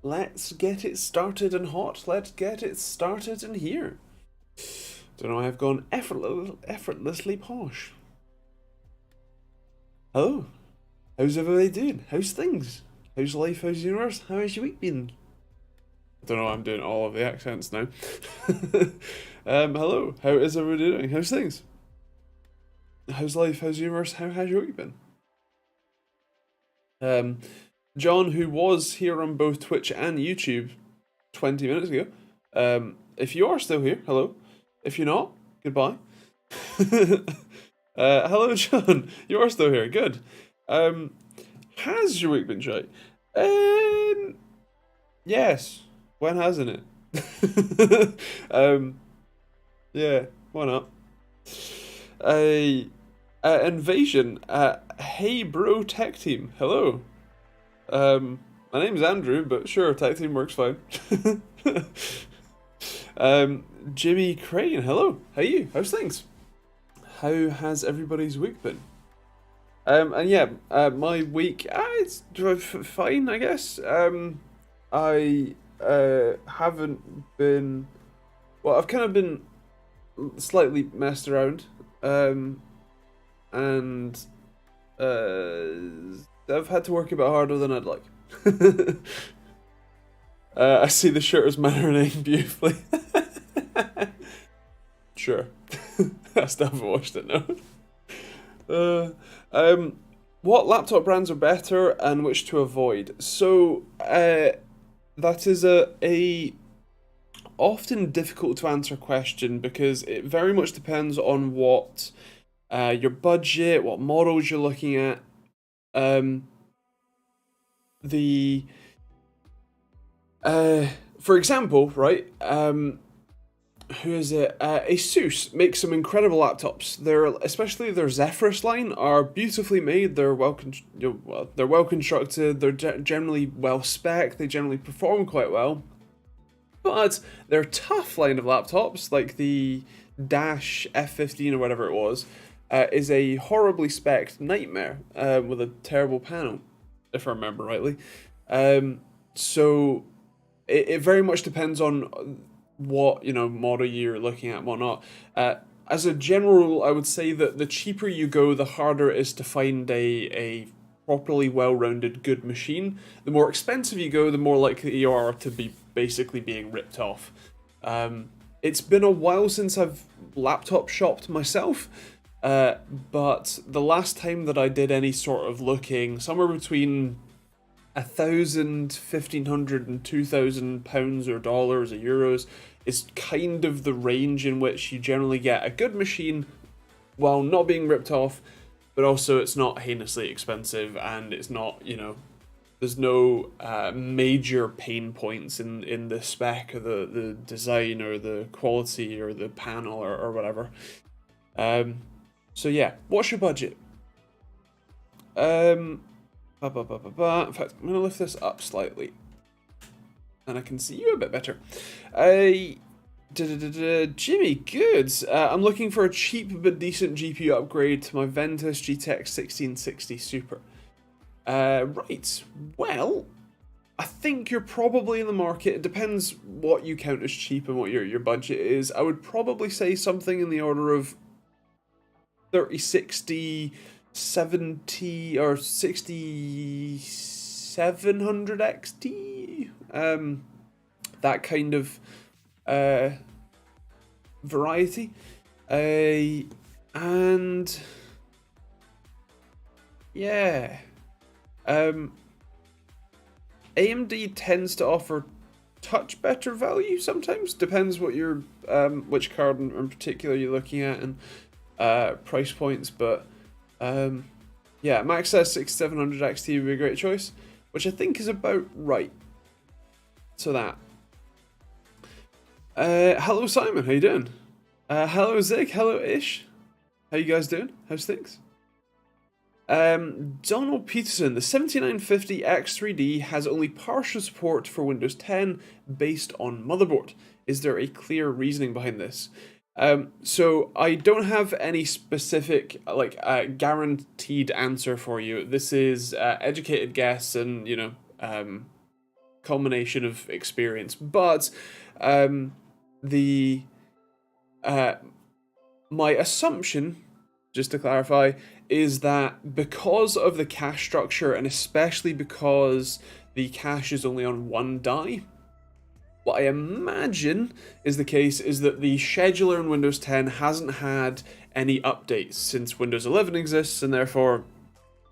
Let's get it started and hot. Let's get it started and here. Don't know, I've gone effortlessly posh. Hello. How's everybody doing? How's things? How's life? How's the universe? How has your week been? I don't know, I'm doing all of the accents now. Hello. How is everybody doing? How's things? How's life? How's the universe? How has your week been? John, who was here on both Twitch and YouTube 20 minutes ago. If you are still here, hello. If you're not, goodbye. Hello, John. You are still here. Good. Has your week been shite? Yes. When hasn't it? Yeah. Why not? Invasion. Hey, bro, tech team. Hello. My name's Andrew, but sure, tech team works fine. Jimmy Crane, hello. How are you? How's things? How has everybody's week been? And yeah, my week, it's fine, I guess. I haven't been, well, I've kind of been slightly messed around, and I've had to work a bit harder than I'd like. I see the shirt is marinating beautifully. Sure. I still haven't watched it now. What laptop brands are better and which to avoid? So, that is a often difficult to answer question because it very much depends on what your budget, what models you're looking at. The for example, right? Who is it? Asus makes some incredible laptops. Especially their Zephyrus line are beautifully made. They're they're well constructed. They're generally well spec. They generally perform quite well. But their tough line of laptops, like the Dash F15 or whatever it was, is a horribly spec'd nightmare with a terrible panel, if I remember rightly. So it very much depends on what model you're looking at and whatnot. As a general rule, I would say that the cheaper you go, the harder it is to find a properly well-rounded good machine. The more expensive you go, the more likely you are to be basically being ripped off. It's been a while since I've laptop shopped myself, but the last time that I did any sort of looking, somewhere between 1,000, 1,500 and 2,000 pounds or dollars or euros is kind of the range in which you generally get a good machine while not being ripped off, but also it's not heinously expensive and it's not, there's no major pain points in the spec or the design or the quality or the panel or whatever. So yeah, what's your budget? In fact, I'm going to lift this up slightly. And I can see you a bit better. Jimmy, good. I'm looking for a cheap but decent GPU upgrade to my Ventus GTX 1660 Super. Right. Well, I think you're probably in the market. It depends what you count as cheap and what your budget is. I would probably say something in the order of 3060, 70 or 6700 XT. That kind of variety. And yeah. AMD tends to offer touch better value sometimes. Depends what your which card in particular you're looking at and price points, but yeah, Max S 6700 XT would be a great choice, which I think is about right. So that. Hello Simon, how you doing? Hello Zig, hello Ish. How you guys doing? How's things? Donald Peterson, the 7950 X3D has only partial support for Windows 10 based on motherboard. Is there a clear reasoning behind this? So I don't have any specific, guaranteed answer for you. This is educated guess and, combination of experience. But my assumption, just to clarify, is that because of the cache structure, and especially because the cache is only on one die, what I imagine is the case is that the scheduler in Windows 10 hasn't had any updates since Windows 11 exists, and therefore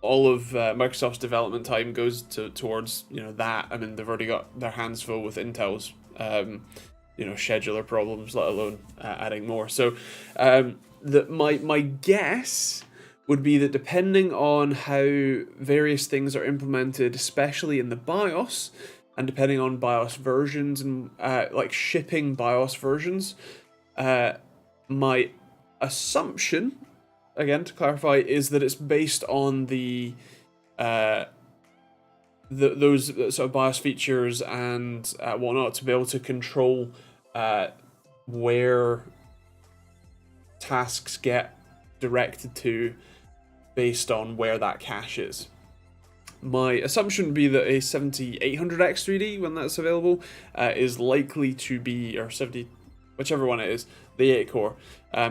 all of Microsoft's development time goes towards that. I mean, they've already got their hands full with Intel's scheduler problems, let alone adding more. So my guess would be that depending on how various things are implemented, especially in the BIOS, and depending on BIOS versions and like shipping BIOS versions, my assumption, again to clarify, is that it's based on those sort of BIOS features and whatnot to be able to control where tasks get directed to based on where that cache is. My assumption would be that a 7800X3D, when that's available, is likely to be, or 70, whichever one it is, the 8 core,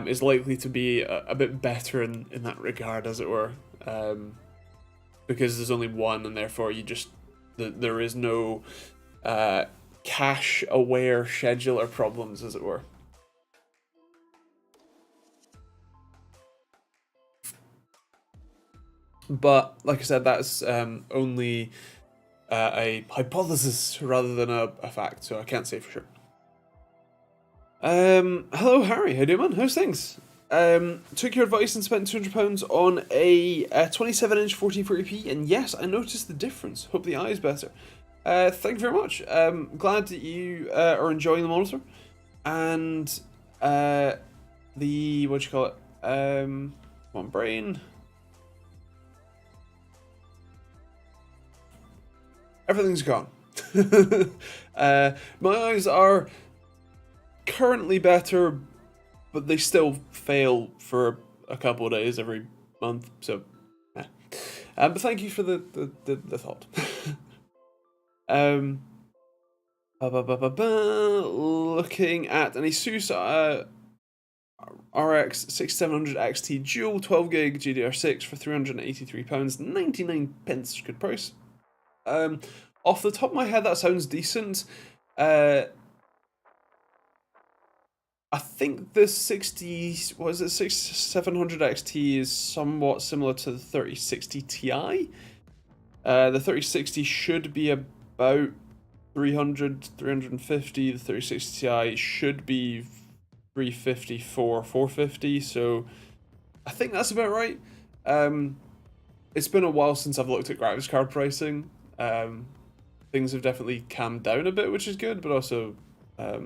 is likely to be a bit better in that regard, as it were, because there's only one, and therefore there is no cache-aware scheduler problems, as it were. But, like I said, that's only a hypothesis rather than a fact, so I can't say for sure. Hello, Harry. How you doing, man? How's things? Took your advice and spent £200 on a 27-inch 1440p, and yes, I noticed the difference. Hope the eye is better. Thank you very much. Glad that you are enjoying the monitor. And what do you call it? Come on, brain. Everything's gone. My eyes are currently better, but they still fail for a couple of days every month, so but thank you for the thought. Looking at an Asus RX 6700 XT dual 12GB GDR6 for £383.99, good price. Off the top of my head, that sounds decent. I think the 6700 XT is somewhat similar to the 3060 Ti. The 3060 should be about 300, 350. The 3060 Ti should be 350, 450. So I think that's about right. It's been a while since I've looked at graphics card pricing. Things have definitely calmed down a bit, which is good, but also I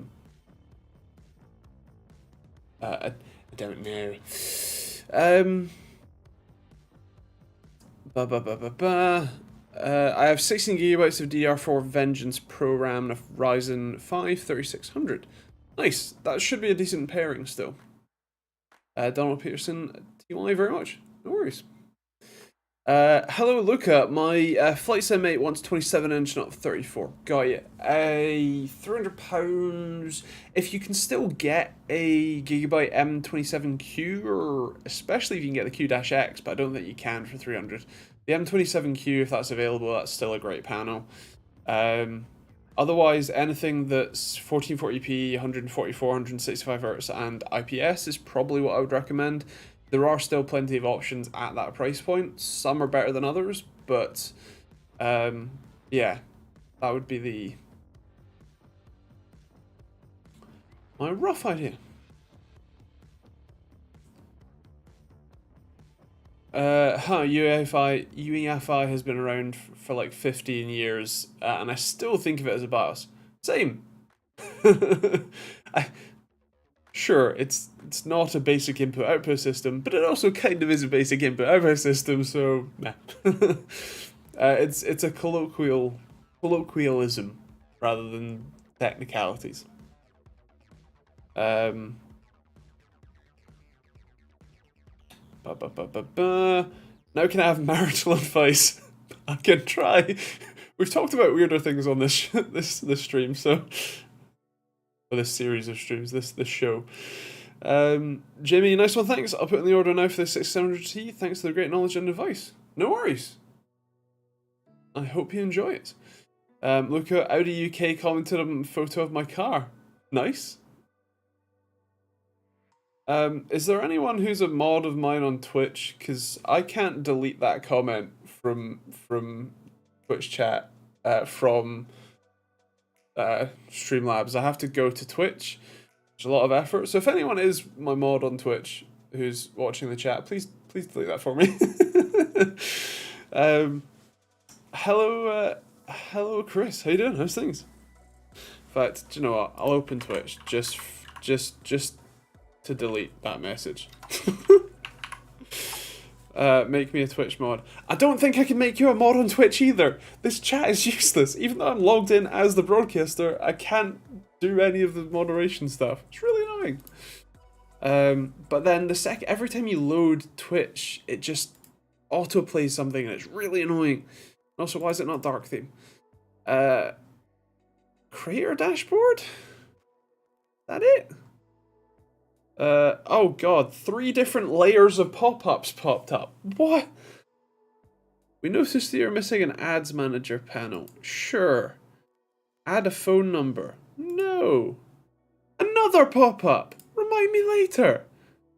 don't know. I have 16GB of DDR4 Vengeance Pro RAM and a Ryzen 5 3600. Nice. That should be a decent pairing still. Donald Peterson, TY very much. No worries. Hello, Luca. My flight sim mate wants 27-inch, not 34. Got you. £300. If you can still get a Gigabyte M27Q, or especially if you can get the Q-X, but I don't think you can for 300. The M27Q, if that's available, that's still a great panel. Otherwise, anything that's 1440p, 144, 165 Hz, and IPS is probably what I would recommend. There are still plenty of options at that price point. Some are better than others, but yeah, that would be my rough idea. UEFI has been around for like 15 years, and I still think of it as a BIOS. Same. Sure, it's not a basic input-output system, but it also kind of is a basic input-output system, so nah. It's a colloquialism rather than technicalities. Now can I have marital advice? I can try. we've talked about weirder things on this this stream, so or this series of streams, this show. Jamie, nice one, thanks. I'll put in the order now for the 6700T. Thanks for the great knowledge and advice. No worries. I hope you enjoy it. Look at Audi UK commented on a photo of my car. Nice. Is there anyone who's a mod of mine on Twitch? Because I can't delete that comment from Twitch chat from Streamlabs. I have to go to Twitch. There's a lot of effort. So if anyone is my mod on Twitch who's watching the chat, please delete that for me. Hello Chris, how you doing? How's things? In fact, do you know what? I'll open Twitch just to delete that message. Make me a Twitch mod. I don't think I can make you a mod on Twitch either. This chat is useless. Even though I'm logged in as the broadcaster, I can't do any of the moderation stuff. It's really annoying. But then every time you load Twitch, it just autoplays something and it's really annoying. Also, why is it not dark theme? Creator dashboard? Is that it? Oh god, 3 different layers of pop-ups popped up. What? We noticed that you're missing an ads manager panel. Sure. Add a phone number. No. Another pop-up. Remind me later.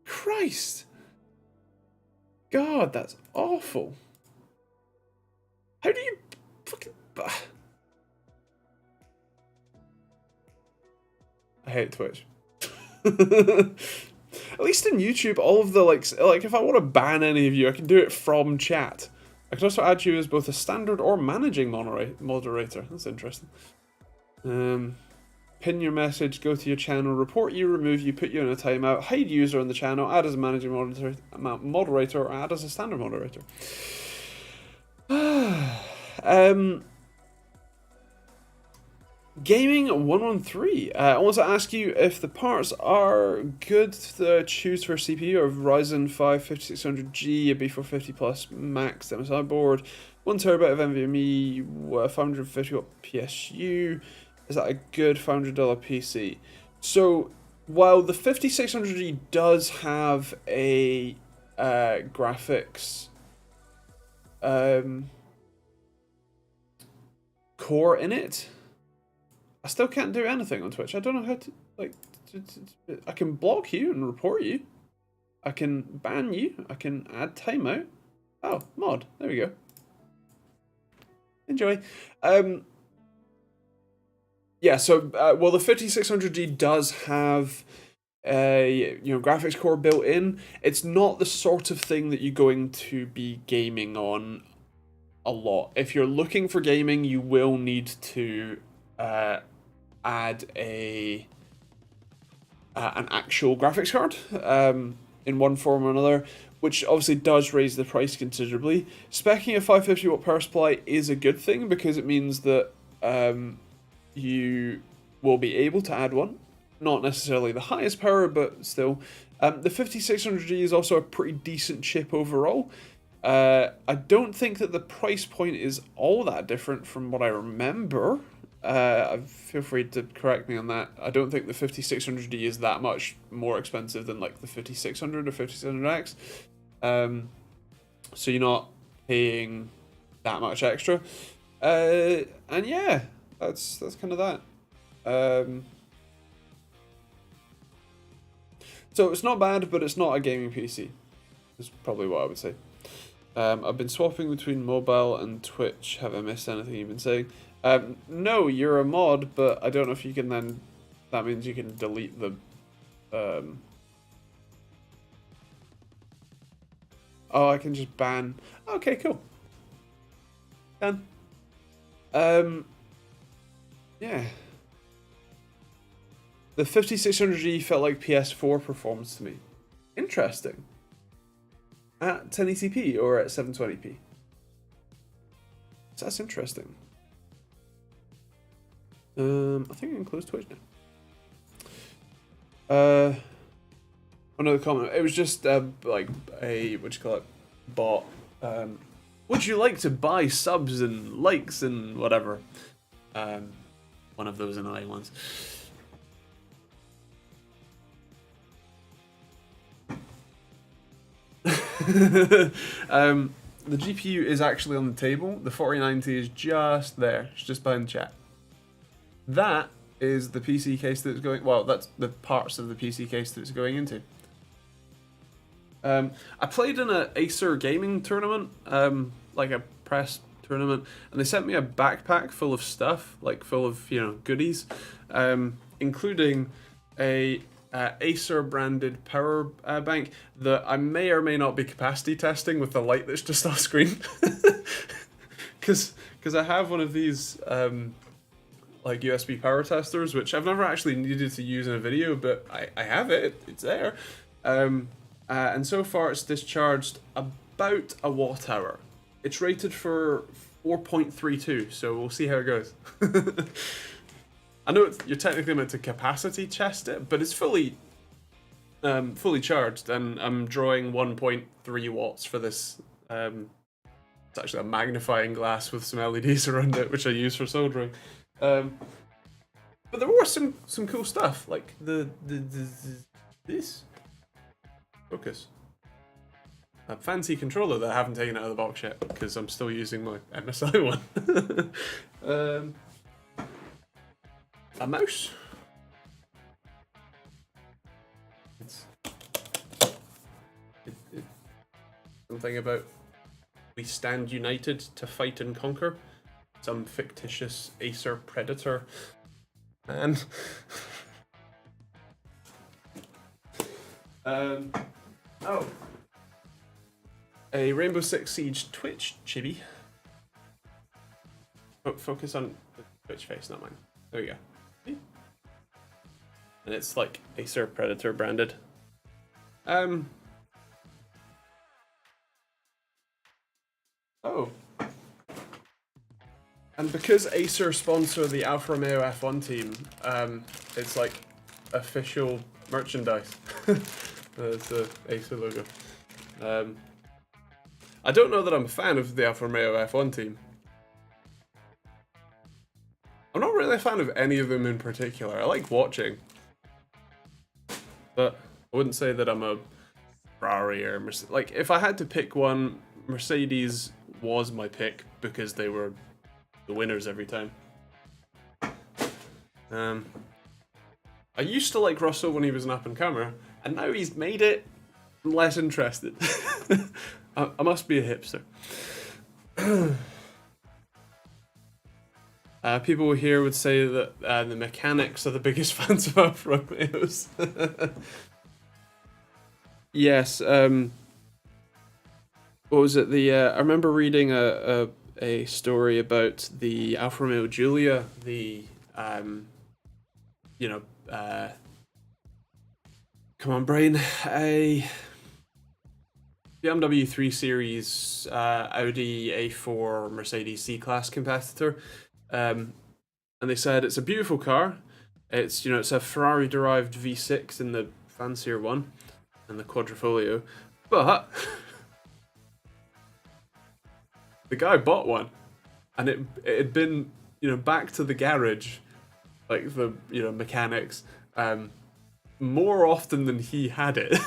Christ. God, that's awful. How do you fucking... I hate Twitch. At least in YouTube, all of the like if I want to ban any of you, I can do it from chat. I can also add you as both a standard or managing moderator. That's interesting. Pin your message, go to your channel, report you, remove you, put you in a timeout, hide user on the channel, add as a managing moderator, or add as a standard moderator. Gaming 113. I want to ask you if the parts are good to choose for a CPU or Ryzen 5 5600G, a B450 Plus Max MSI board, 1TB of NVMe, 550W PSU. Is that a good $500 PC? So while the 5600G does have a graphics core in it, I still can't do anything on Twitch. I don't know how to, like, I can block you and report you. I can ban you. I can add timeout. Oh, mod. There we go. Enjoy. Yeah, so, well, the 5600G does have a, graphics core built in. It's not the sort of thing that you're going to be gaming on a lot. If you're looking for gaming, you will need to add an actual graphics card in one form or another, which obviously does raise the price considerably. Speccing a 550W power supply is a good thing because it means that you will be able to add one. Not necessarily the highest power, but still. The 5600G is also a pretty decent chip overall. I don't think that the price point is all that different from what I remember. Feel free to correct me on that. I don't think the 5600D is that much more expensive than like the 5600 or 5600X. So you're not paying that much extra. And yeah, that's kind of that. So it's not bad, but it's not a gaming PC. Is probably what I would say. I've been swapping between mobile and Twitch. Have I missed anything you've been saying? No, you're a mod, but I don't know if you can then... That means you can delete the... Oh, I can just ban... Okay, cool. Done. Yeah. The 5600G felt like PS4 performance to me. Interesting. At 1080p or at 720p? So that's interesting. I think I can close Twitch now. Another comment. It was just like a, what do you call it, bot Would you like to buy subs and likes and whatever? One of those annoying ones. The GPU is actually on the table. The 4090 is just there. It's just behind the chat. That is the PC case that it's going... Well, that's the parts of the PC case that it's going into. I played in an Acer gaming tournament, like a press tournament, and they sent me a backpack full of stuff, like full of, you know, goodies, including a Acer branded power bank that I may or may not be capacity testing with the light that's just off screen. Because I have one of these like USB power testers, which I've never actually needed to use in a video, but I have it, it's there. And so far it's discharged about a watt hour. It's rated for 4.32, so we'll see how it goes. I know you're technically meant to capacity test it, but it's fully charged, and I'm drawing 1.3 watts for this. It's actually a magnifying glass with some LEDs around it, which I use for soldering. But there was some cool stuff, like this focus. A fancy controller that I haven't taken out of the box yet because I'm still using my MSI one. A mouse. Something about we stand united to fight and conquer. Some fictitious Acer predator. And oh, a Rainbow Six Siege Twitch chibi. Oh, focus on the Twitch face, not mine. There we go. And it's like Acer Predator branded. Oh. And because Acer sponsor the Alfa Romeo F1 team, it's like official merchandise. It's the Acer logo. I don't know that I'm a fan of the Alfa Romeo F1 team. I'm not really a fan of any of them in particular. I like watching. But I wouldn't say that I'm a Ferrari or Mercedes. Like, if I had to pick one, Mercedes was my pick because they were the winners every time. I used to like Russell when he was an up-and-comer, and now he's made it, I'm less interested. I must be a hipster. People here would say that the mechanics are the biggest fans of Alfa Romeos. Yes. What was it? I remember reading a story about the Alfa Romeo Giulia, the come on, brain, a BMW 3 Series, Audi A4, Mercedes C-Class competitor. And they said it's a beautiful car. It's, it's a Ferrari-derived V6 in the fancier one, and the Quadrifoglio. But the guy bought one, and it had been, back to the garage, like the, mechanics, more often than he had it.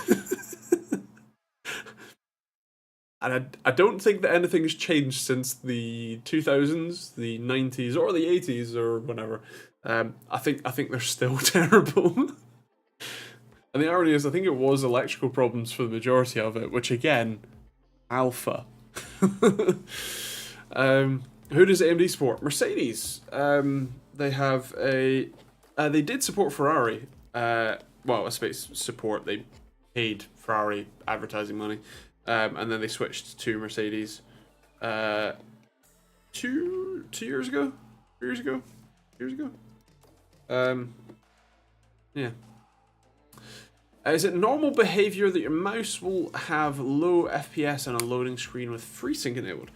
And I don't think that anything has changed since the 2000s, the 90s, or the 80s, or whatever. I think they're still terrible. And the irony is, I think it was electrical problems for the majority of it, which again, Alpha. Who does AMD support? Mercedes. They have they did support Ferrari. Well, I suppose support. They paid Ferrari advertising money. And then they switched to Mercedes 2 years ago? 3 years ago? Years ago? Yeah. Is it normal behavior that your mouse will have low FPS on a loading screen with FreeSync enabled?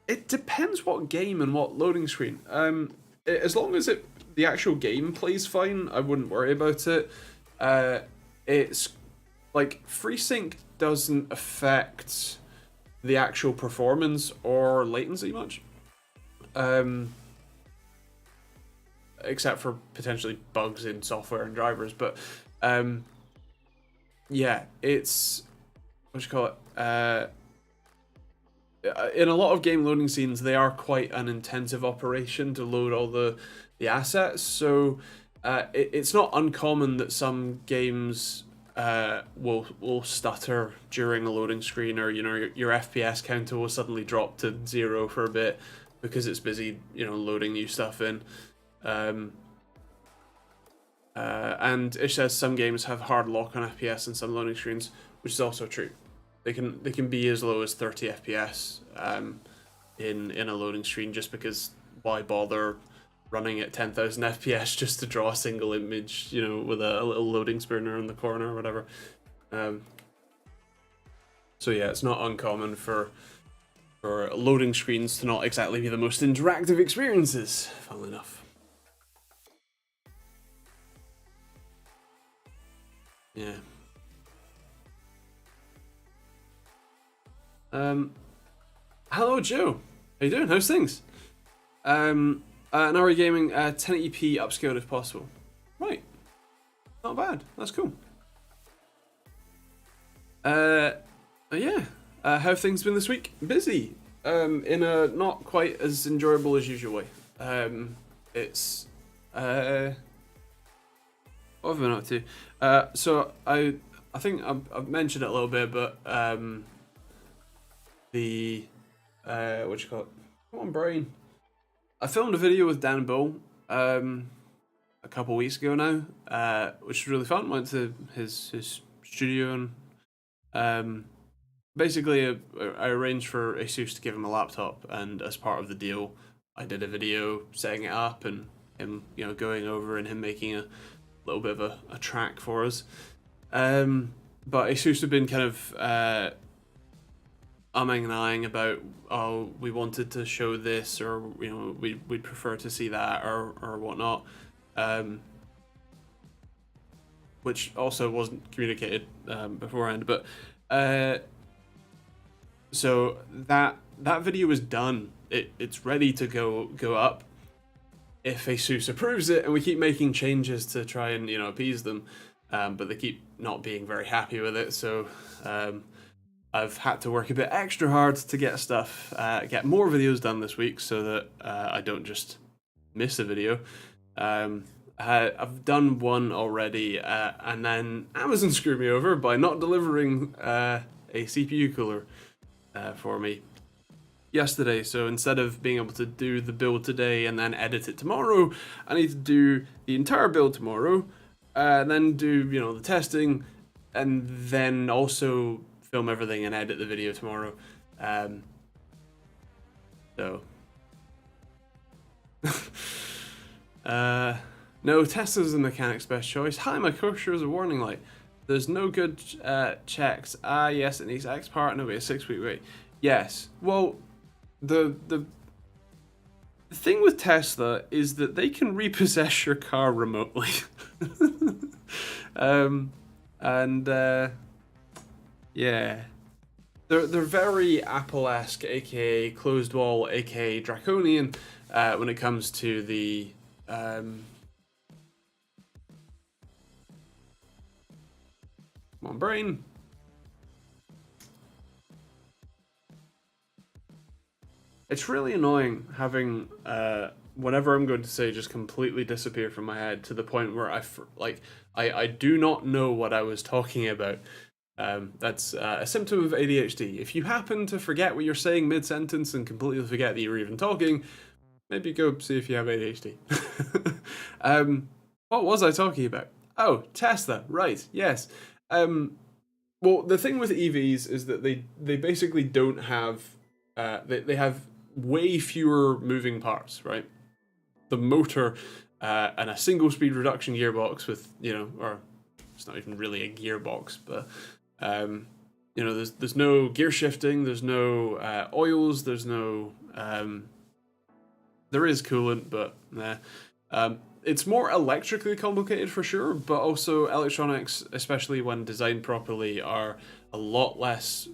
It depends what game and what loading screen. As long as the actual game plays fine, I wouldn't worry about it. It's like FreeSync doesn't affect the actual performance or latency much. Except for potentially bugs in software and drivers, but yeah, it's what you call it. In a lot of game loading scenes, they are quite an intensive operation to load all the assets. So it's not uncommon that some games will stutter during a loading screen, or your FPS counter will suddenly drop to 0 for a bit because it's busy loading new stuff in. And it says some games have hard lock on FPS in some loading screens, which is also true. They can be as low as 30 FPS in a loading screen, just because why bother running at 10,000 FPS just to draw a single image, with a little loading spinner in the corner or whatever. So yeah, it's not uncommon for loading screens to not exactly be the most interactive experiences, funnily enough. Yeah. Hello, Joe. How you doing? How's things? Nari Gaming, 1080p upscaled if possible. Right. Not bad. That's cool. Yeah. How have things been this week? Busy. In a not quite as enjoyable as usual way. It's what have I been up to? So I think I've mentioned it a little bit, but the what you call it? Come on, brain. I filmed a video with Dan Bull a couple weeks ago now, which was really fun. Went to his studio and basically I arranged for ASUS to give him a laptop, and as part of the deal, I did a video setting it up and him going over and him making a little bit of a track for us. But ASUS have been kind of umming and ahhing about, oh, we wanted to show this, or we'd prefer to see that, or whatnot, which also wasn't communicated beforehand. But so that video is done. It's ready to go up if ASUS approves it, and we keep making changes to try and appease them, but they keep not being very happy with it. So I've had to work a bit extra hard to get get more videos done this week, so that I don't just miss a video. I've done one already, and then Amazon screwed me over by not delivering a CPU cooler for me yesterday. So instead of being able to do the build today and then edit it tomorrow, I need to do the entire build tomorrow, and then do the testing, and then also film everything and edit the video tomorrow. So no, Tesla's the mechanic's best choice. Hi, my car shows a warning light. There's no good checks. Yes, it needs X part and it'll be a 6-week wait. Yes. Well, the thing with Tesla is that they can repossess your car remotely. Yeah, they're very Apple-esque, aka closed wall, aka draconian, when it comes to the come on, brain. It's really annoying having whatever I'm going to say just completely disappear from my head, to the point where I do not know what I was talking about. That's a symptom of ADHD. If you happen to forget what you're saying mid-sentence and completely forget that you were even talking, maybe go see if you have ADHD. What was I talking about? Oh, Tesla, right, yes. Well, the thing with EVs is that they basically don't have, they have way fewer moving parts, right? The motor and a single speed reduction gearbox with, or it's not even really a gearbox, but there's no gear shifting, there's no oils, there's no there is coolant, but nah. It's more electrically complicated for sure, but also electronics, especially when designed properly, are a lot less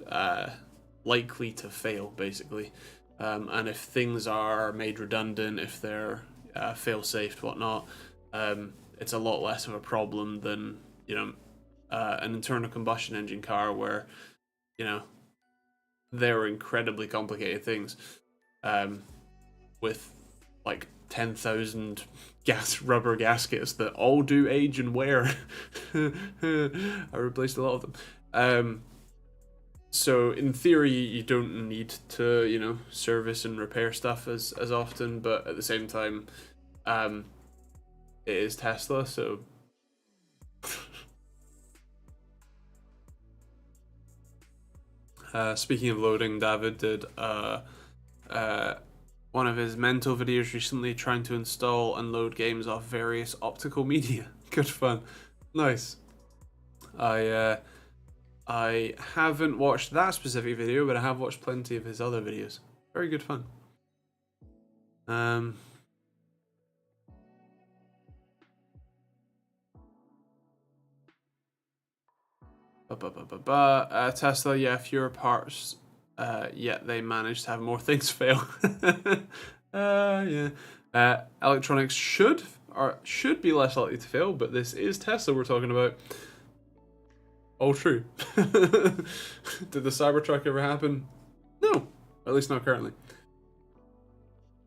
likely to fail, basically. And if things are made redundant, if they're fail-safe, whatnot, it's a lot less of a problem than, you know, an internal combustion engine car where, you know, they're incredibly complicated things, with like 10,000 rubber gaskets that all do age and wear. I replaced a lot of them. So in theory, you don't need to, you know, service and repair stuff as often, but at the same time, it is Tesla, so speaking of loading, David did one of his mental videos recently trying to install and load games off various optical media. Good fun. Nice. I haven't watched that specific video, but I have watched plenty of his other videos. Very good fun. Tesla, yeah, fewer parts, yet they managed to have more things fail. Yeah. Electronics should be less likely to fail, but this is Tesla we're talking about. All true. Did the Cybertruck ever happen? No, at least not currently.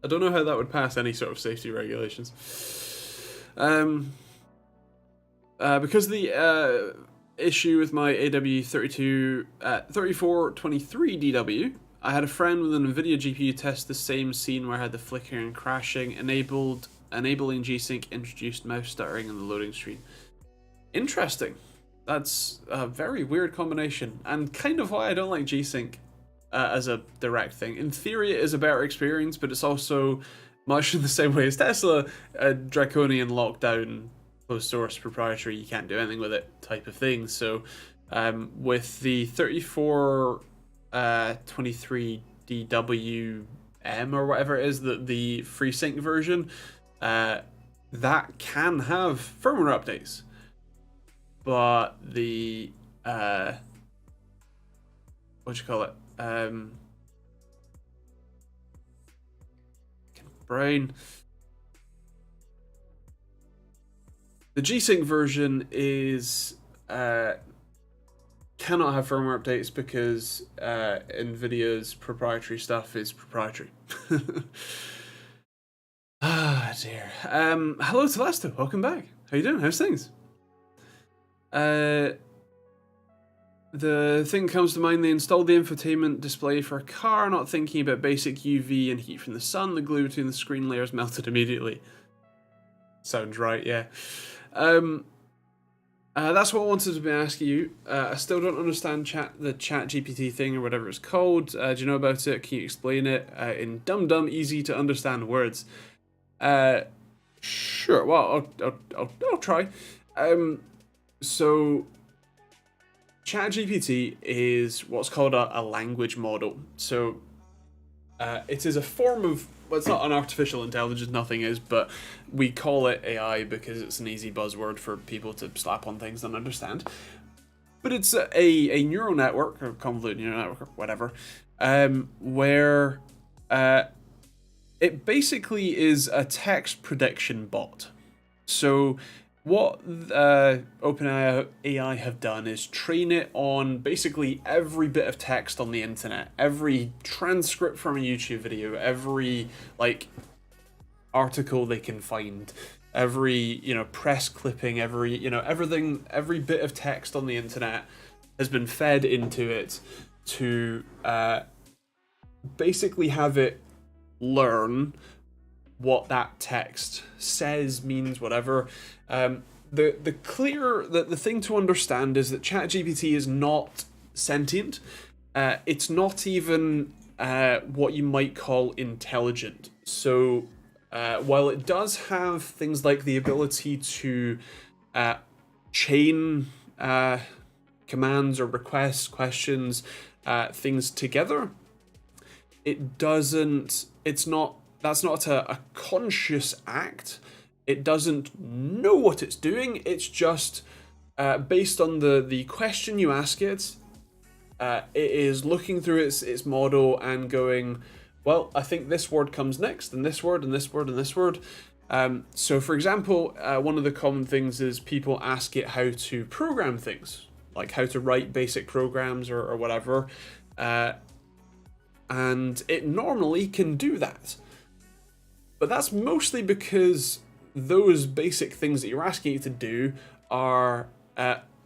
I don't know how that would pass any sort of safety regulations. Because the issue with my AW3423DW, I had a friend with an NVIDIA GPU test the same scene where I had the flickering and crashing, enabling G-Sync introduced mouse stuttering in the loading screen. Interesting. That's a very weird combination, and kind of why I don't like G-Sync as a direct thing. In theory, it is a better experience, but it's also, much in the same way as Tesla, a draconian lockdown, closed source, proprietary, you can't do anything with it type of thing. So with the 3423DWM or whatever it is, the FreeSync version, that can have firmware updates. But the brain. The G-Sync version is cannot have firmware updates because NVIDIA's proprietary stuff is proprietary. Ah, dear. Hello, Celeste. Welcome back. How you doing? How's things? The thing comes to mind, they installed the infotainment display for a car, not thinking about basic UV and heat from the sun. The glue between the screen layers melted immediately. Sounds right, yeah. That's what I wanted to be asking you. I still don't understand the ChatGPT thing or whatever it's called. Do you know about it? Can you explain it in dumb, easy to understand words? Sure. Well, I'll try. So, ChatGPT is what's called a language model. So, it is a form of, well, it's not an artificial intelligence, nothing is, but we call it AI because it's an easy buzzword for people to slap on things and understand. But it's a neural network, or convoluted neural network, or whatever, where it basically is a text prediction bot. So, what OpenAI have done is train it on basically every bit of text on the internet, every transcript from a YouTube video, every article they can find, every press clipping, everything, every bit of text on the internet has been fed into it to basically have it learn what that text says, means, whatever. The thing to understand is that ChatGPT is not sentient. It's not even what you might call intelligent. So while it does have things like the ability to chain commands or requests, questions, things together, that's not a conscious act. It doesn't know what it's doing. It's just based on the question you ask it, it is looking through its model and going, well, I think this word comes next, and this word, and this word, and this word. So, for example, one of the common things is people ask it how to program things, like how to write basic programs or whatever. And it normally can do that. But that's mostly because those basic things that you're asking it to do are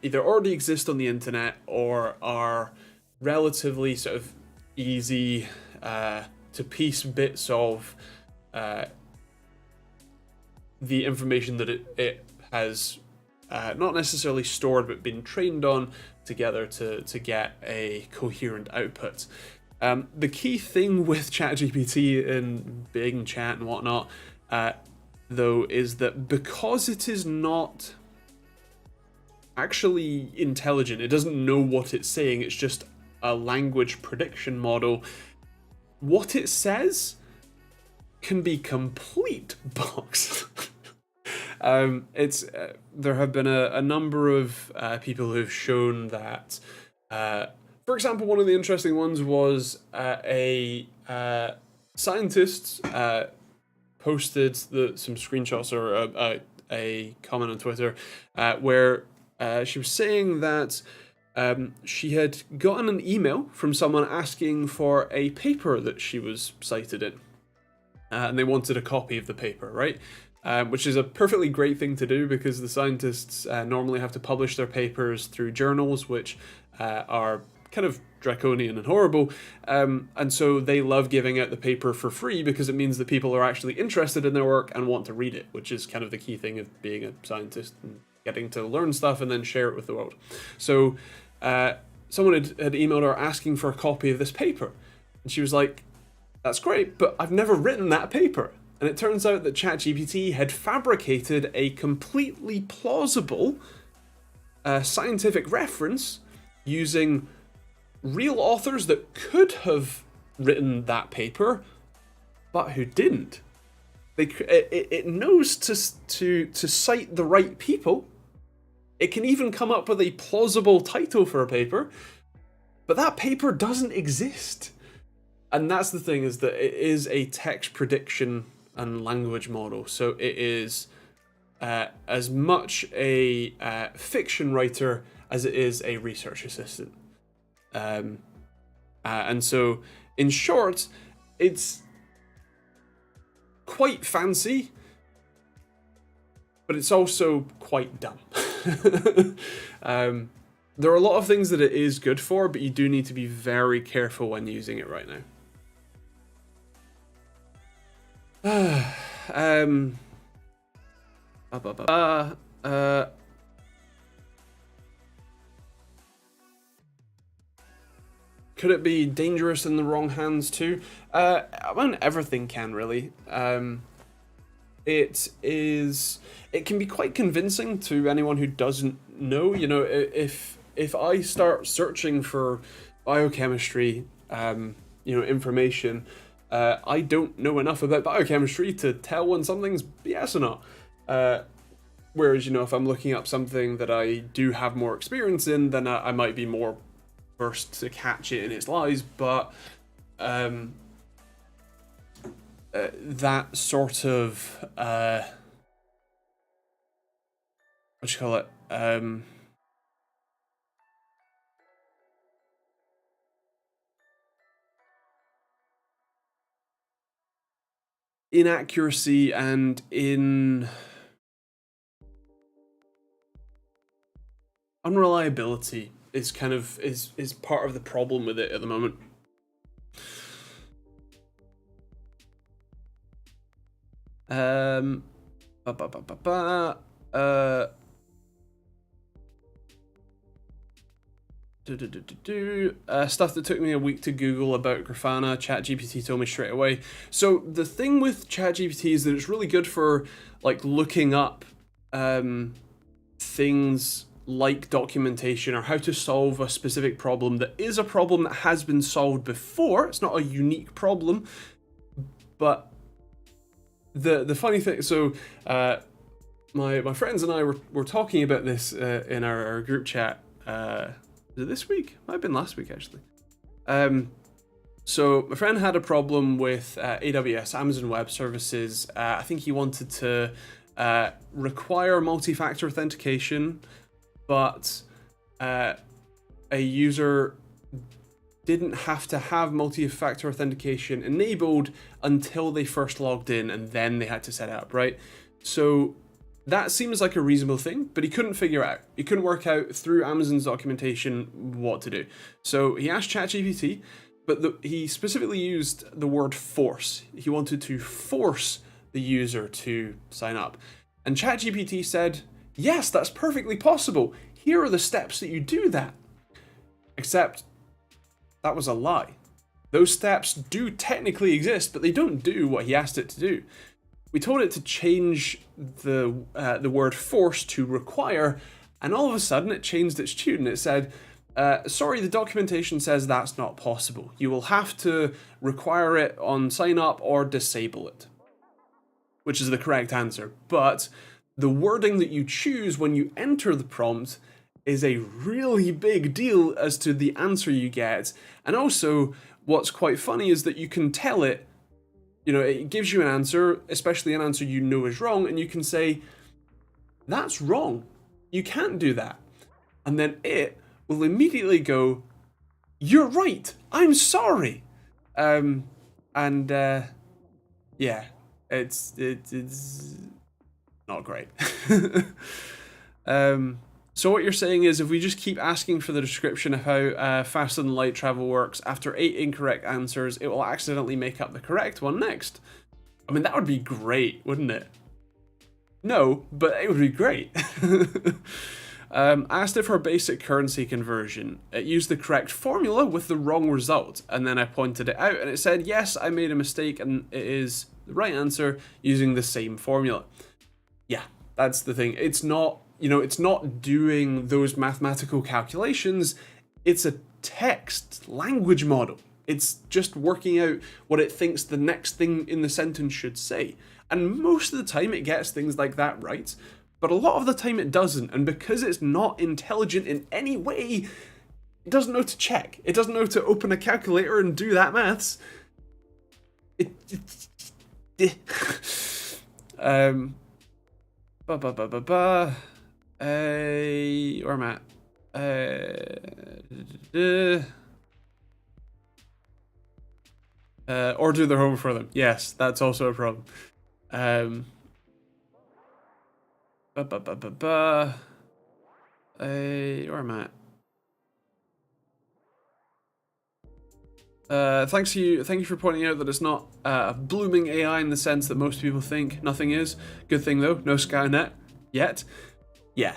either already exist on the internet or are relatively sort of easy to piece bits of the information that it has not necessarily stored but been trained on together to get a coherent output. The key thing with ChatGPT and Bing Chat and whatnot, though, is that because it is not actually intelligent, it doesn't know what it's saying, it's just a language prediction model, what it says can be complete box. There have been a number of people who've shown that, for example, one of the interesting ones was a scientist posted some screenshots or a comment on Twitter where she was saying that she had gotten an email from someone asking for a paper that she was cited in, and they wanted a copy of the paper, right? Which is a perfectly great thing to do because the scientists normally have to publish their papers through journals, which are kind of draconian and horrible, and so they love giving out the paper for free because it means that people are actually interested in their work and want to read it, which is kind of the key thing of being a scientist and getting to learn stuff and then share it with the world. So someone had emailed her asking for a copy of this paper, and she was like, that's great, but I've never written that paper. And it turns out that ChatGPT had fabricated a completely plausible scientific reference using real authors that could have written that paper, but who didn't. It knows to cite the right people. It can even come up with a plausible title for a paper, but that paper doesn't exist. And that's the thing, is that it is a text prediction and language model, so it is as much a fiction writer as it is a research assistant. And so, in short, it's quite fancy, but it's also quite dumb. There are a lot of things that it is good for, but you do need to be very careful when using it right now. Could it be dangerous in the wrong hands too? I mean, everything can really. It can be quite convincing to anyone who doesn't know. You know, if I start searching for biochemistry, information, I don't know enough about biochemistry to tell when something's BS or not. Whereas, if I'm looking up something that I do have more experience in, then I might be more versed to catch it in its lies. But that sort of what do you call it? Inaccuracy and unreliability is kind of is part of the problem with it at the moment. Stuff that took me a week to Google about Grafana, ChatGPT told me straight away. So the thing with ChatGPT is that it's really good for like looking up things like documentation or how to solve a specific problem that is a problem that has been solved before. It's not a unique problem, but the funny thing, so my friends and I were talking about this in our group chat Is it this week? Might have been last week, actually. So my friend had a problem with AWS, Amazon Web Services. I think he wanted to require multi-factor authentication, but a user didn't have to have multi-factor authentication enabled until they first logged in, and then they had to set it up, right? So that seems like a reasonable thing, but he couldn't figure out. He couldn't work out through Amazon's documentation what to do. So he asked ChatGPT, but he specifically used the word force. He wanted to force the user to sign up. And ChatGPT said, yes, that's perfectly possible. Here are the steps that you do that. Except that was a lie. Those steps do technically exist, but they don't do what he asked it to do. We told it to change the word force to require, and all of a sudden it changed its tune. It said, sorry, the documentation says that's not possible. You will have to require it on sign up or disable it, which is the correct answer. But the wording that you choose when you enter the prompt is a really big deal as to the answer you get. And also, what's quite funny is that you can tell it, it gives you an answer, especially an answer you know is wrong, and you can say, that's wrong. You can't do that. And then it will immediately go, you're right, I'm sorry. Yeah, it's not great. So what you're saying is if we just keep asking for the description of how faster than light travel works, after 8 incorrect answers, it will accidentally make up the correct one next. I mean, that would be great, wouldn't it? No, but it would be great. Asked it for a basic currency conversion. It used the correct formula with the wrong result, and then I pointed it out, and it said, yes, I made a mistake, and it is the right answer using the same formula. Yeah, that's the thing. It's not, it's not doing those mathematical calculations. It's a text language model. It's just working out what it thinks the next thing in the sentence should say. And most of the time it gets things like that right, but a lot of the time it doesn't. And because it's not intelligent in any way, it doesn't know to check. It doesn't know to open a calculator and do that maths. Where am I at? Or do their homework for them. Yes, that's also a problem. Where am I at? Thank you for pointing out that it's not a blooming AI in the sense that most people think. Nothing is. Good thing though, no Skynet yet. Yeah.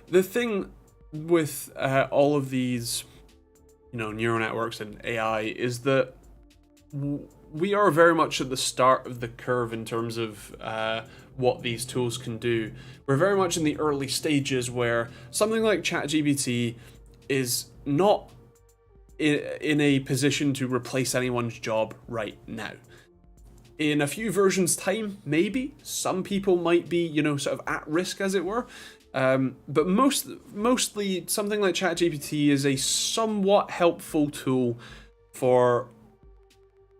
The thing with all of these, neural networks and AI is that we are very much at the start of the curve in terms of what these tools can do. We're very much in the early stages where something like ChatGPT is not in a position to replace anyone's job right now. In a few versions' time, maybe some people might be, sort of at risk, as it were. But mostly something like ChatGPT is a somewhat helpful tool for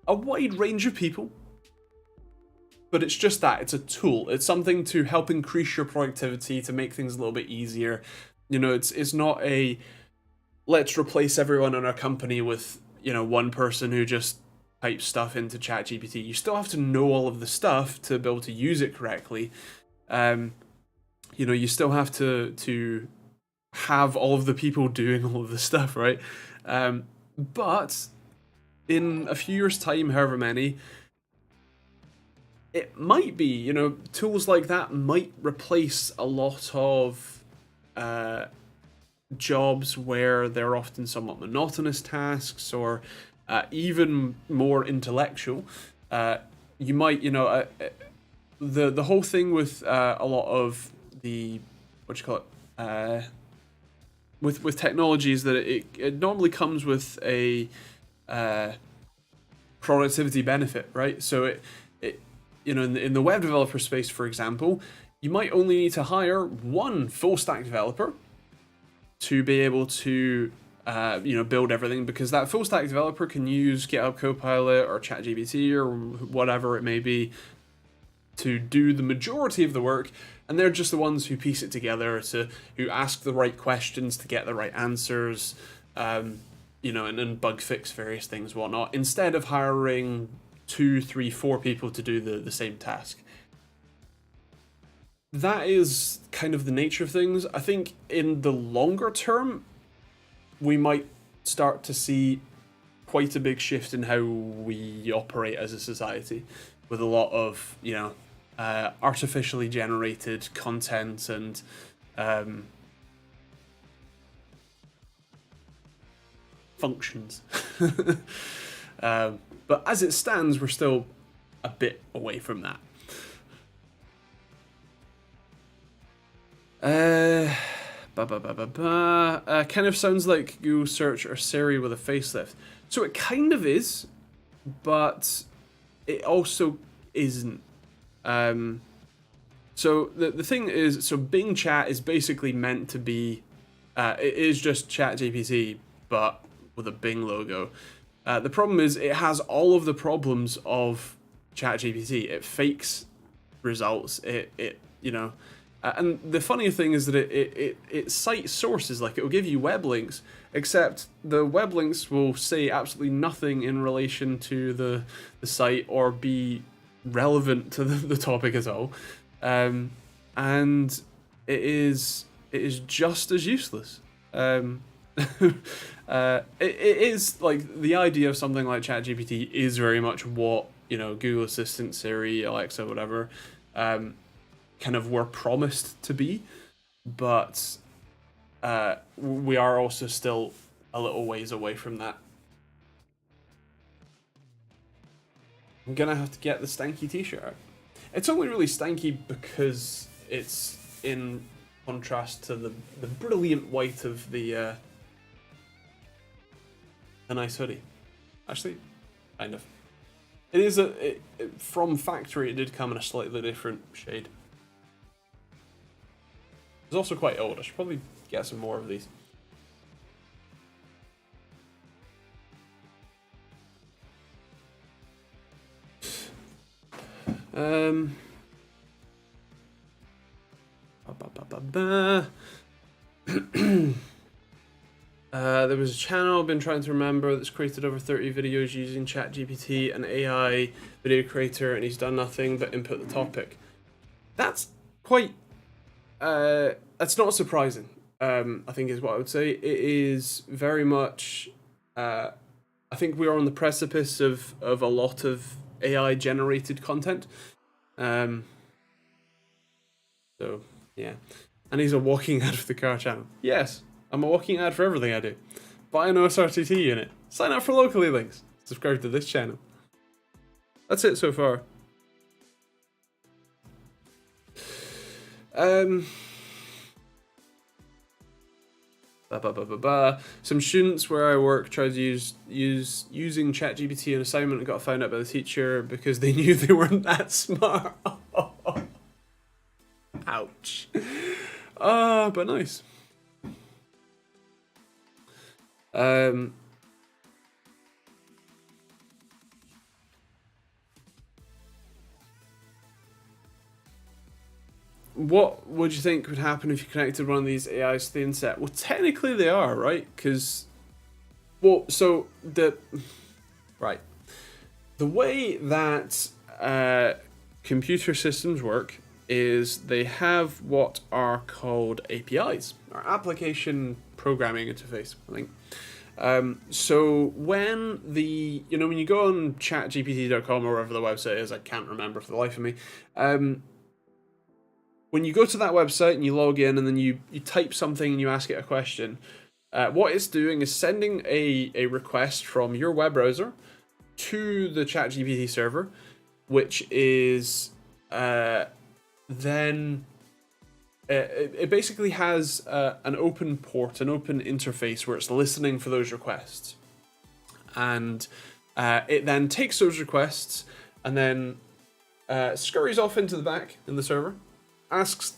a wide range of people. But it's just that, it's a tool. It's something to help increase your productivity, to make things a little bit easier. It's not a let's replace everyone in our company with, one person who just types stuff into ChatGPT. You still have to know all of the stuff to be able to use it correctly. You still have to have all of the people doing all of the stuff, right? But in a few years' time, however many, it might be, tools like that might replace a lot of jobs where they're often somewhat monotonous tasks or even more intellectual. You might, the whole thing with a lot of the, with technology is that it normally comes with a productivity benefit, right? So it in the web developer space, for example, you might only need to hire one full stack developer to be able to build everything, because that full stack developer can use GitHub Copilot or ChatGPT or whatever it may be to do the majority of the work, and they're just the ones who piece it together, who ask the right questions to get the right answers, and then bug fix various things, whatnot, instead of hiring 2, 3, 4 people to do the same task. That is kind of the nature of things. I think in the longer term, we might start to see quite a big shift in how we operate as a society, with a lot of, artificially generated content and functions. But as it stands, we're still a bit away from that. Kind of sounds like Google Search or Siri with a facelift. So it kind of is, but it also isn't. So the thing is, so Bing Chat is basically meant to be, it is just ChatGPT, but with a Bing logo. The problem is it has all of the problems of ChatGPT. It fakes results. And the funny thing is that it cites sources, like it will give you web links, except the web links will say absolutely nothing in relation to the site or be relevant to the topic at all. And it is just as useless. It is like the idea of something like ChatGPT is very much what Google Assistant, Siri, Alexa, whatever, kind of were promised to be, but we are also still a little ways away from that. I'm gonna have to get the stanky t-shirt out. It's only really stanky because it's in contrast to the brilliant white of the nice hoodie. Actually, kind of. It is from factory. It did come in a slightly different shade. It's also quite old. I should probably get some more of these. There was a channel I've been trying to remember that's created over 30 videos using ChatGPT, an AI video creator, and he's done nothing but input the topic. That's quite... that's not surprising, I think is what I would say. It is very much... I think we are on the precipice of a lot of AI-generated content. So, yeah. And he's a walking ad for the car channel. Yes, I'm a walking ad for everything I do. Buy an OSRTT unit. Sign up for locally links. Subscribe to this channel. That's it so far. Some students where I work tried to using ChatGPT in assignment and got found out by the teacher because they knew they weren't that smart. Ouch. But nice. What would you think would happen if you connected one of these AIs to the internet? Well, technically they are, right? Because, so the way that computer systems work is they have what are called APIs, or application programming interface, I think. So when when you go on chatgpt.com or wherever the website is, I can't remember for the life of me. When you go to that website and you log in and then you type something and you ask it a question, what it's doing is sending a request from your web browser to the ChatGPT server, which is then it basically has an open port, an open interface where it's listening for those requests. And it then takes those requests and then scurries off into the back in the server, asks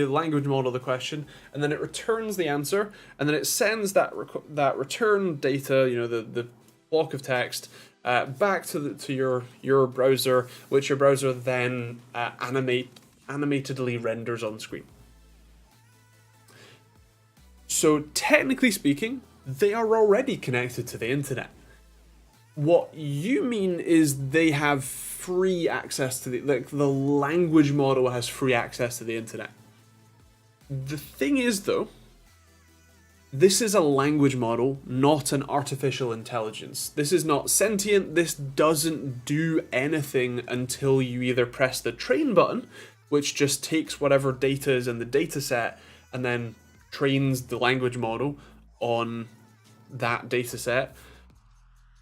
the language model of the question, and then it returns the answer, and then it sends that return data, the block of text, back to your browser, which your browser then animatedly renders on screen. So technically speaking, they are already connected to the internet. What you mean is they have free access to the language model has free access to the internet. The thing is, though, this is a language model, not an artificial intelligence. This is not sentient. This doesn't do anything until you either press the train button, which just takes whatever data is in the data set and then trains the language model on that data set,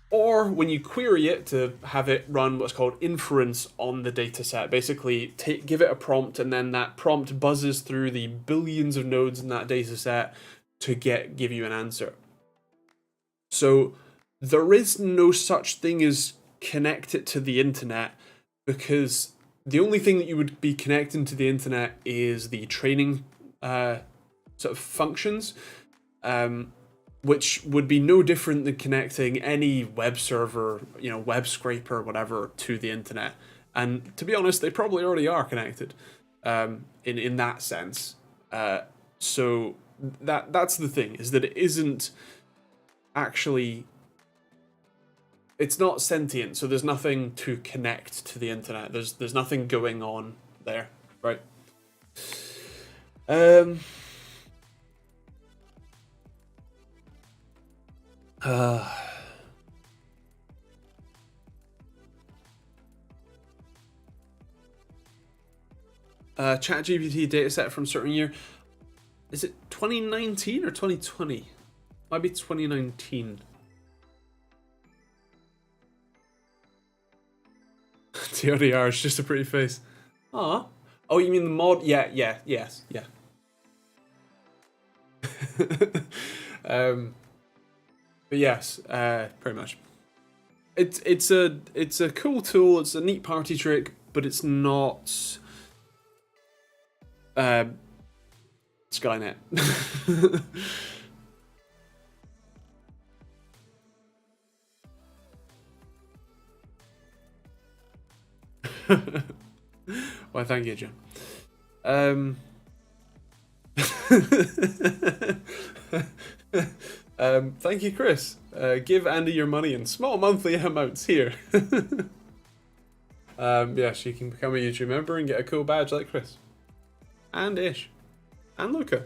or when you query it to have it run what's called inference on the dataset. Basically, give it a prompt, and then that prompt buzzes through the billions of nodes in that dataset to give you an answer. So there is no such thing as connect it to the internet, because the only thing that you would be connecting to the internet is the training sort of functions. Which would be no different than connecting any web server, web scraper, whatever, to the internet. And to be honest, they probably already are connected, in that sense. So that's the thing, is that it isn't actually, it's not sentient. So there's nothing to connect to the internet. There's nothing going on there, right? ChatGPT dataset from certain year. Is it 2019 or 2020? Might be 2019. TLDR is just a pretty face. Ah. Oh, you mean the mod? Yeah, yes. But yes, pretty much. It's a cool tool. It's a neat party trick, but it's not Skynet. Why, thank you, John. Thank you, Chris. Give Andy your money in small monthly amounts here. Yes, you can become a YouTube member and get a cool badge like Chris. And Ish. And Luca.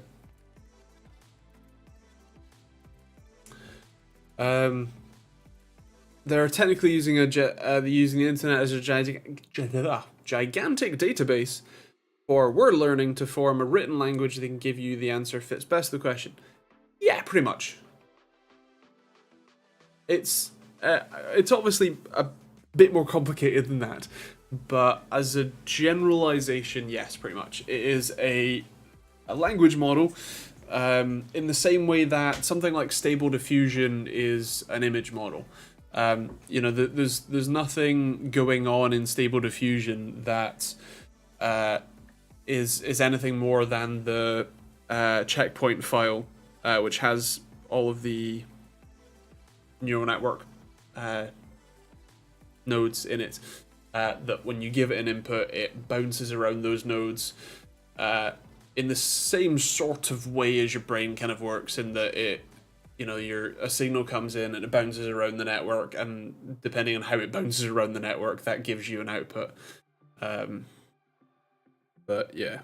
They're technically using using the internet as a gigantic database for word learning to form a written language that can give you the answer fits best the question. Yeah, pretty much. It's obviously a bit more complicated than that, but as a generalization, yes, pretty much. It is a language model, in the same way that something like Stable Diffusion is an image model. There's nothing going on in Stable Diffusion that is anything more than the checkpoint file, which has all of the neural network nodes in it. That when you give it an input, it bounces around those nodes in the same sort of way as your brain kind of works, in that a signal comes in and it bounces around the network, and depending on how it bounces around the network, that gives you an output. But yeah.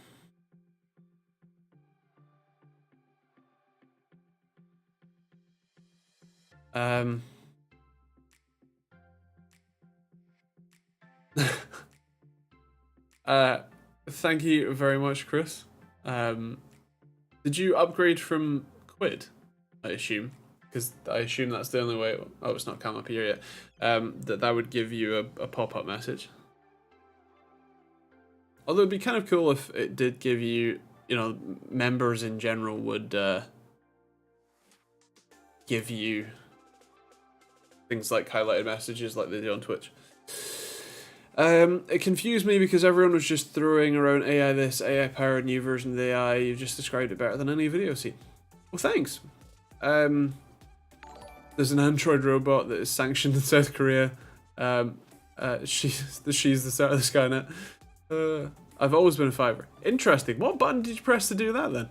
Thank you very much, Chris. Did you upgrade from Quid, I assume? Because I assume that's the only way. Oh, it's not come up here yet. That would give you a pop-up message. Although it'd be kind of cool if it did give you, members in general would give you things like highlighted messages like they do on Twitch. It confused me because everyone was just throwing around AI this, AI powered new version of the AI. You've just described it better than any video I've seen. Well, thanks. There's an android robot that is sanctioned in South Korea. She's the start of the Skynet. I've always been a fiver. Interesting. What button did you press to do that then?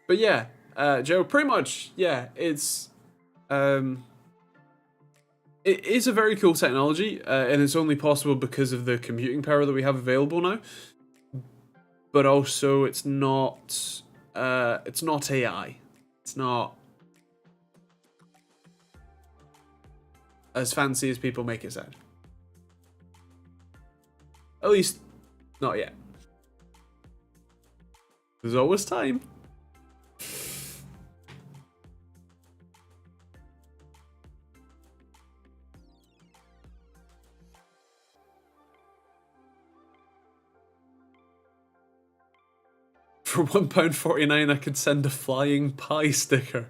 But yeah, Joe, pretty much, yeah, it's it is a very cool technology, and it's only possible because of the computing power that we have available now. But also, it's not AI. It's not as fancy as people make it sound. At least, not yet. There's always time. For £1.49, I could send a flying pie sticker.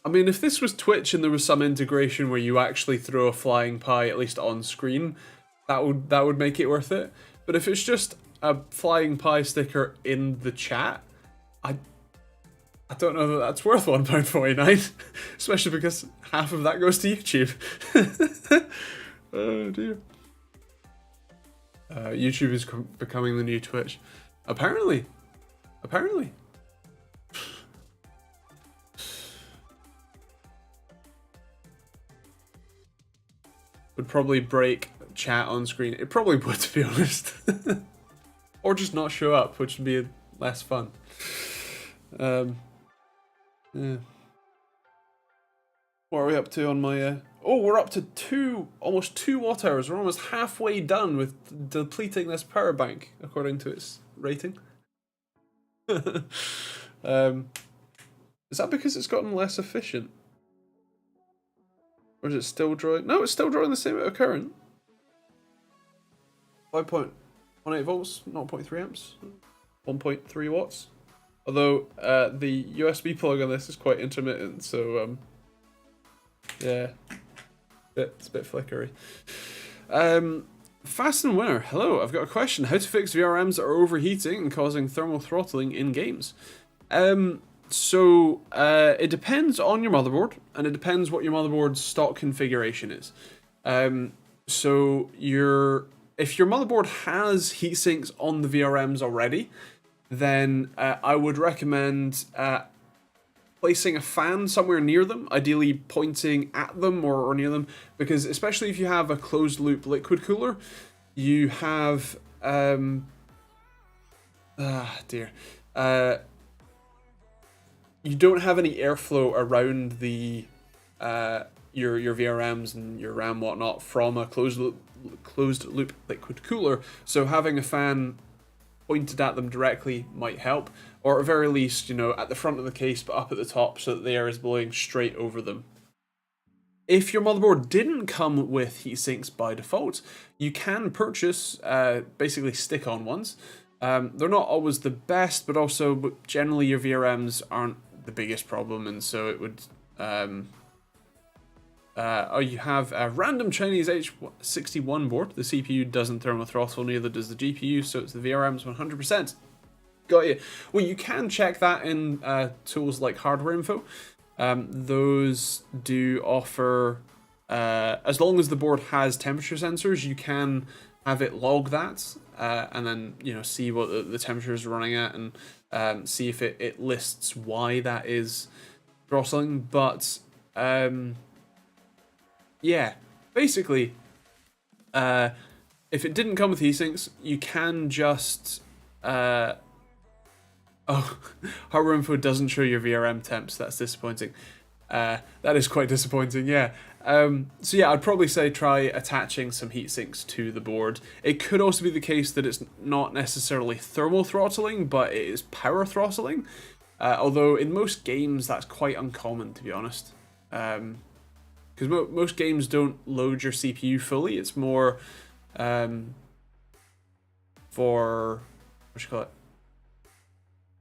I mean, if this was Twitch and there was some integration where you actually throw a flying pie, at least on screen, that would make it worth it. But if it's just a flying pie sticker in the chat, I don't know that that's worth £1.49, especially because half of that goes to YouTube. Oh dear. YouTube is becoming the new Twitch. Apparently. Would probably break chat on screen. It probably would, to be honest. Or just not show up, which would be less fun. Yeah. What are we up to on my... Oh, we're up to almost 2 watt hours. We're almost halfway done with depleting this power bank, according to its rating. Is that because it's gotten less efficient? Or is it still drawing? No, it's still drawing the same amount of current. 5.18 volts, 0.3 amps, 1.3 watts. Although the USB plug on this is quite intermittent, so yeah, it's a bit flickery. Fast and Winner, hello. I've got a question: how to fix VRMs that are overheating and causing thermal throttling in games? So it depends on your motherboard, and it depends what your motherboard's stock configuration is. So if your motherboard has heat sinks on the VRMs already, then I would recommend placing a fan somewhere near them, ideally pointing at them or near them, because especially if you have a closed loop liquid cooler, you have you don't have any airflow around the your VRMs and your RAM whatnot from a closed loop liquid cooler. So having a fan pointed at them directly might help, or at very least, you know, at the front of the case but up at the top so that the air is blowing straight over them. If your motherboard didn't come with heat sinks by default, you can purchase basically stick-on ones. They're not always the best, but also generally your VRMs aren't the biggest problem, and so it would... you have a random Chinese H61 board. The CPU doesn't thermal throttle, neither does the GPU, so it's the VRMs 100%. Got you. Well, you can check that in tools like Hardware Info. Those do offer, as long as the board has temperature sensors, you can have it log that, and then, you know, see what the temperature is running at, and see if it lists why that is throttling. But yeah, basically, if it didn't come with heatsinks, you can just oh, Hardware Info doesn't show your VRM temps. That's disappointing. That is quite disappointing, yeah. So yeah, I'd probably say try attaching some heat sinks to the board. It could also be the case that it's not necessarily thermal throttling, but it is power throttling. Although in most games that's quite uncommon, to be honest. Because most games don't load your CPU fully. It's more for... what you call it?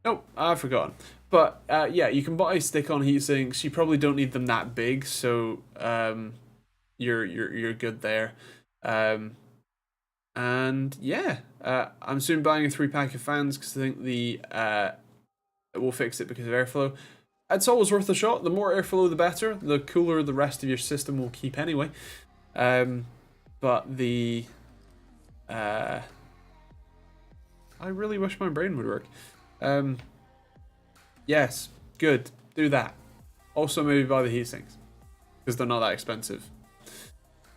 Nope, I've forgotten. But yeah, you can buy stick-on heatsinks. You probably don't need them that big, so you're good there. And yeah, I'm soon buying a 3-pack of fans because I think it will fix it because of airflow. It's always worth a shot. The more airflow, the better. The cooler the rest of your system will keep anyway. But the I really wish my brain would work. Yes, good. Do that. Also, maybe buy the heatsinks because they're not that expensive.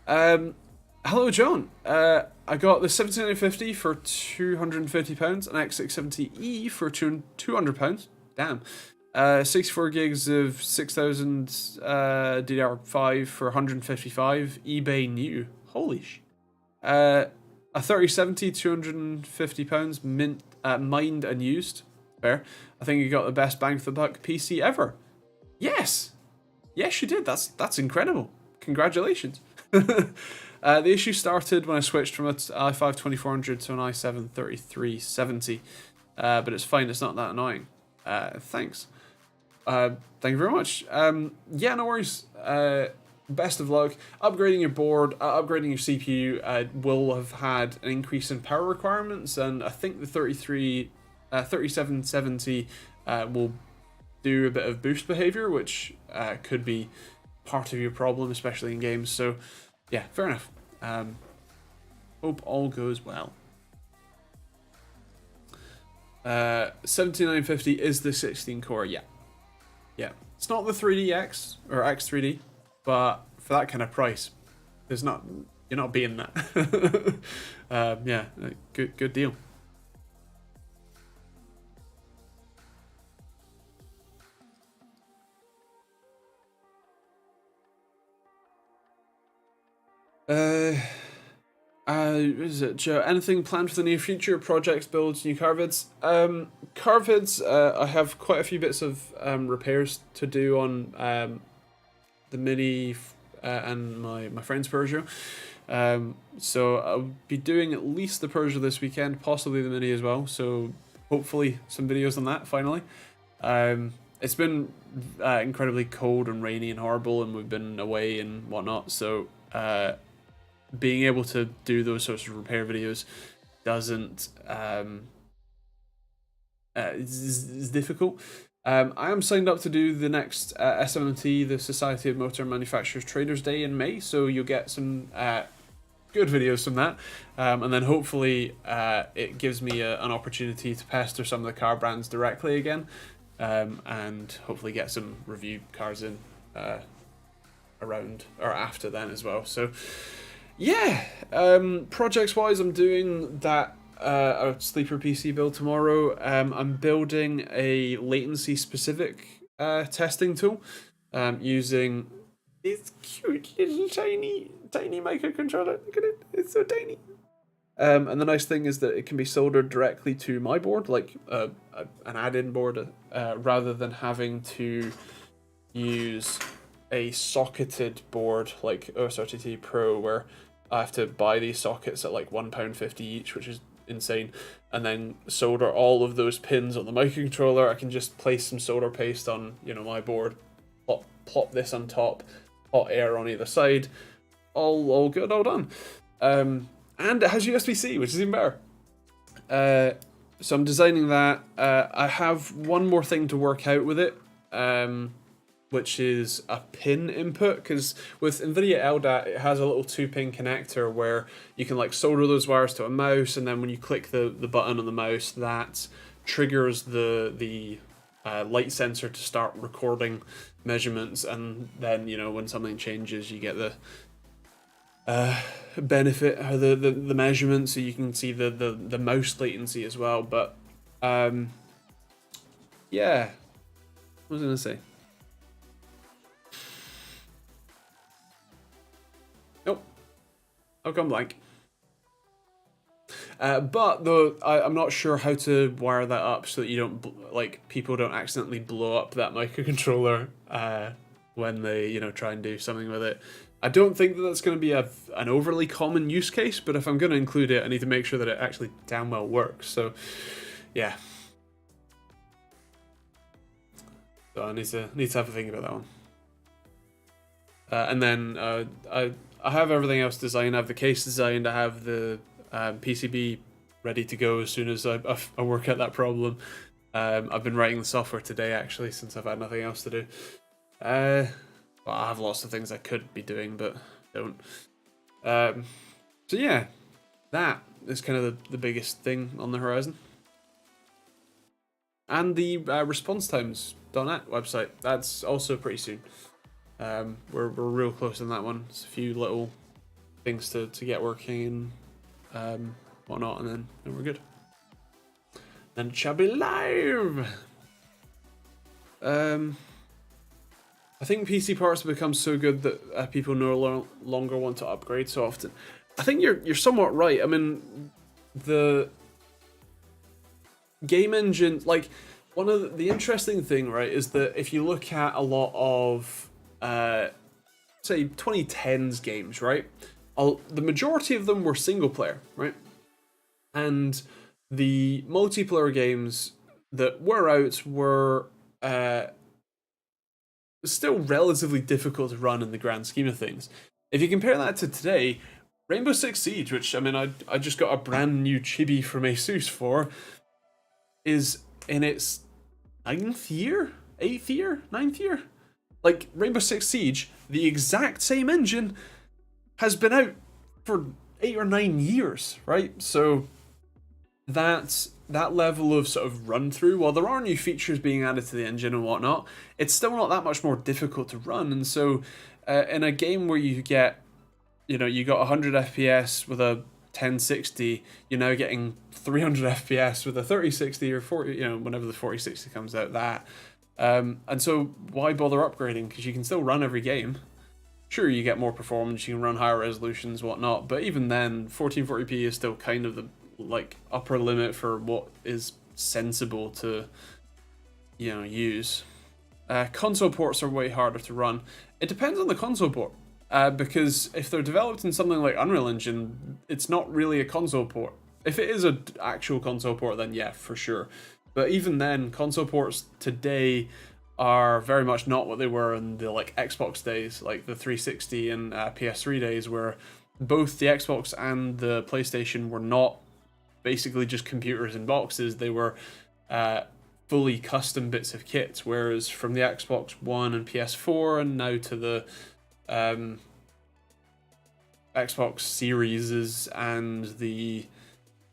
Hello, John. I got the 17950 for £250, an X670E for £200. Damn. 64 gigs of 6000 DDR5 for 155. eBay new. Holy sh. A 3070, £250, mined and used. Fair. I think you got the best bang for the buck PC ever. Yes. Yes, you did. That's incredible. Congratulations. The issue started when I switched from an i5 2400 to an i7 3370. But it's fine. It's not that annoying. Thanks. Thank you very much. Yeah, no worries. Best of luck. Upgrading your board, upgrading your CPU will have had an increase in power requirements, and I think the 3770 will do a bit of boost behavior, which could be part of your problem, especially in games. So, yeah, fair enough. Hope all goes well. 7950 is the 16 core, yeah. Yeah. It's not the 3DX or X3D, but for that kind of price, you're not beating that. Yeah, good deal. Is it Joe? Anything planned for the near future? Projects, builds, new car vids? Car vids, I have quite a few bits of repairs to do on the Mini and my friend's Peugeot. So I'll be doing at least the Peugeot this weekend, possibly the Mini as well. So hopefully some videos on that finally. It's been incredibly cold and rainy and horrible, and we've been away and whatnot. So being able to do those sorts of repair videos doesn't is difficult. I am signed up to do the next SMMT, the Society of Motor Manufacturers Traders Day in May, so you'll get some good videos from that, and then hopefully it gives me an opportunity to pester some of the car brands directly again, and hopefully get some review cars in around or after then as well. So yeah, projects wise, I'm doing that a sleeper PC build tomorrow. I'm building a latency specific testing tool using this cute little tiny microcontroller. Look at it, it's so tiny. And the nice thing is that it can be soldered directly to my board, like an add-in board, rather than having to use a socketed board like OSRTT Pro, where I have to buy these sockets at like £1.50 each, which is insane, and then solder all of those pins on the microcontroller. I can just place some solder paste on, my board, plop this on top, hot air on either side, all good, all done. And it has USB-C, which is even better. So I'm designing that. I have one more thing to work out with it, which is a pin input, because with NVIDIA LDAT, it has a little 2-pin connector where you can like solder those wires to a mouse, and then when you click the button on the mouse, that triggers the light sensor to start recording measurements, and then when something changes, you get the benefit of the measurement, so you can see the mouse latency as well. But yeah, what was I gonna say? Nope, I've gone blank. But though I'm not sure how to wire that up so that you don't people don't accidentally blow up that microcontroller when they try and do something with it. I don't think that that's going to be an overly common use case, but if I'm going to include it, I need to make sure that it actually damn well works. So yeah. So I need to have a think about that one. And then I have everything else designed. I have the case designed. I have the PCB ready to go as soon as I work out that problem. I've been writing the software today actually, since I've had nothing else to do. Well, I have lots of things I could be doing, but don't. So yeah, that is kind of the biggest thing on the horizon. And the response times.net website, that's also pretty soon. We're real close on that one. It's a few little things to get working and whatnot, and then we're good. Then it shall be live. I think PC parts have become so good that people no longer want to upgrade so often. I think you're somewhat right. I mean, the game engine, like, one of the interesting thing, right, is that if you look at a lot of say 2010s games, right, the majority of them were single player, right, and the multiplayer games that were out were still relatively difficult to run in the grand scheme of things. If you compare that to today, Rainbow Six Siege, which, I mean, I just got a brand new chibi from ASUS for, is in its 9th year? 8th year? 9th year? Like, Rainbow Six Siege, the exact same engine, has been out for 8 or 9 years, right? So that level of sort of run through, while there are new features being added to the engine and whatnot, it's still not that much more difficult to run. And so in a game where you get, you got 100 FPS with a 1060, you're now getting 300 FPS with a 3060 or 40, whenever the 4060 comes out, that. And so why bother upgrading? Because you can still run every game. Sure, you get more performance, you can run higher resolutions, whatnot, but even then, 1440p is still kind of the upper limit for what is sensible to use. Console ports are way harder to run. It depends on the console port, because if they're developed in something like Unreal Engine, it's not really a console port. If it is an actual console port, then yeah, for sure. But even then, console ports today are very much not what they were in the Xbox days, like the 360 and PS3 days, where both the Xbox and the PlayStation were not basically just computers in boxes. They were fully custom bits of kit, whereas from the Xbox One and PS4 and now to the Xbox Series and the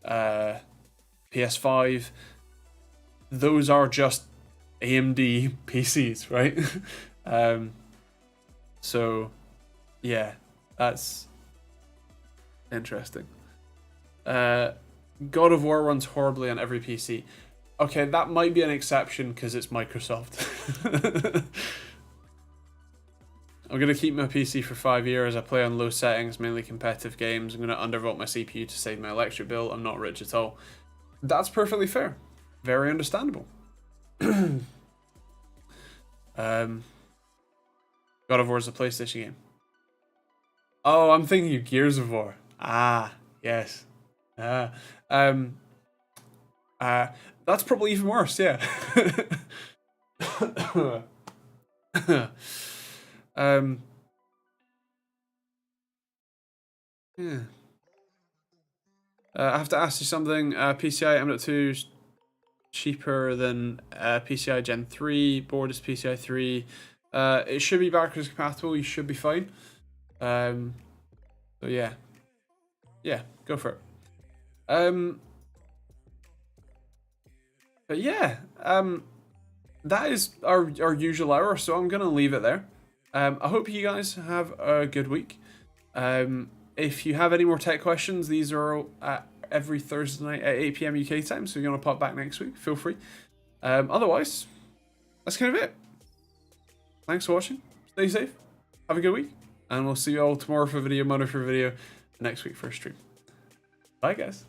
PS5, those are just AMD PCs, right? So yeah, that's interesting. God of War runs horribly on every PC. Okay, that might be an exception because it's Microsoft. I'm going to keep my PC for 5 years. I play on low settings, mainly competitive games. I'm going to undervolt my CPU to save my electric bill. I'm not rich at all. That's perfectly fair. Very understandable. God of War is a PlayStation game. Oh, I'm thinking of Gears of War. Ah, yes. That's probably even worse, yeah. Yeah. I have to ask you something. PCI M.2 cheaper than PCI Gen 3. Board is PCI 3. It should be backwards compatible. You should be fine. So yeah, go for it. But yeah, that is our usual hour. So I'm gonna leave it there. I hope you guys have a good week. If you have any more tech questions, these are every Thursday night at 8 PM UK time. So if you want to pop back next week, feel free. Otherwise, that's kind of it. Thanks for watching. Stay safe. Have a good week. And we'll see you all tomorrow for a video, Monday for a video, next week for a stream. Bye, guys.